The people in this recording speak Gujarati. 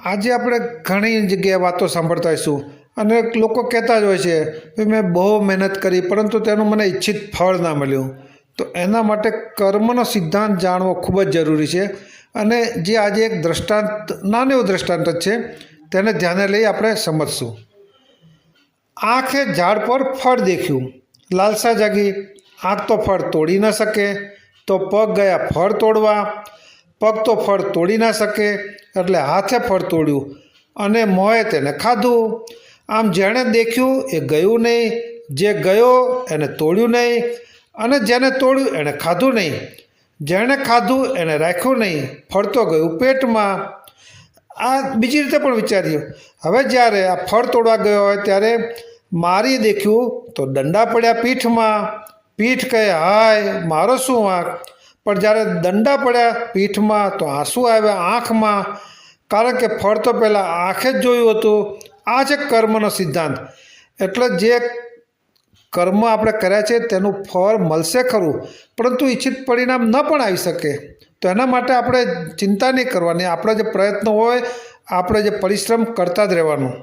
આજે આપણે ઘણી જગ્યાએ વાતો સાંભળતા હોઈશું અને લોકો કહેતા જ હોય છે કે મેં બહુ મહેનત કરી પરંતુ તેનું મને ઈચ્છિત ફળ ના મળ્યું. તો એના માટે કર્મનો સિદ્ધાંત જાણવો ખૂબ જ જરૂરી છે. અને જે આજે એક દ્રષ્ટાંત, નાનું એવું દ્રષ્ટાંત જ છે, તેને ધ્યાને લઈ આપણે સમજશું. આંખે ઝાડ પર ફળ દેખ્યું, લાલસા જાગી. આંખ તો ફળ તોડી ન શકે, તો પગ ગયા ફળ તોડવા. પગ તો ફળ તોડી ના શકે એટલે હાથે ફળ તોડ્યું અને મોંએ તેને ખાધું. આમ જેણે દેખ્યું એ ગયું નહીં, જે ગયો એને તોડ્યું નહીં, અને જેને તોડ્યું એણે ખાધું નહીં. જેણે ખાધું એણે રાખ્યું નહીં, ફળ તો ગયું પેટમાં. આ બીજી રીતે પણ વિચાર્યું. હવે જ્યારે આ ફળ તોડવા ગયો હોય ત્યારે મારી દેખ્યું તો દંડા પડ્યા પીઠમાં. પીઠ કહે હાય મારો શું વાંક. પણ જ્યારે દંડા પડ્યા પીઠમાં તો આંસુ આવ્યા આંખમાં, કારણ કે ફળ તો પહેલાં આંખે જ જોયું હતું. આ છે કર્મનો સિદ્ધાંત. એટલે જે કર્મ આપણે કર્યા છે તેનું ફળ મળશે ખરું, પરંતુ ઈચ્છિત પરિણામ ન પણ આવી શકે. તો એના માટે આપણે ચિંતા નહીં કરવાની. આપણા જે પ્રયત્નો હોય, આપણે જે પરિશ્રમ કરતા જ રહેવાનું.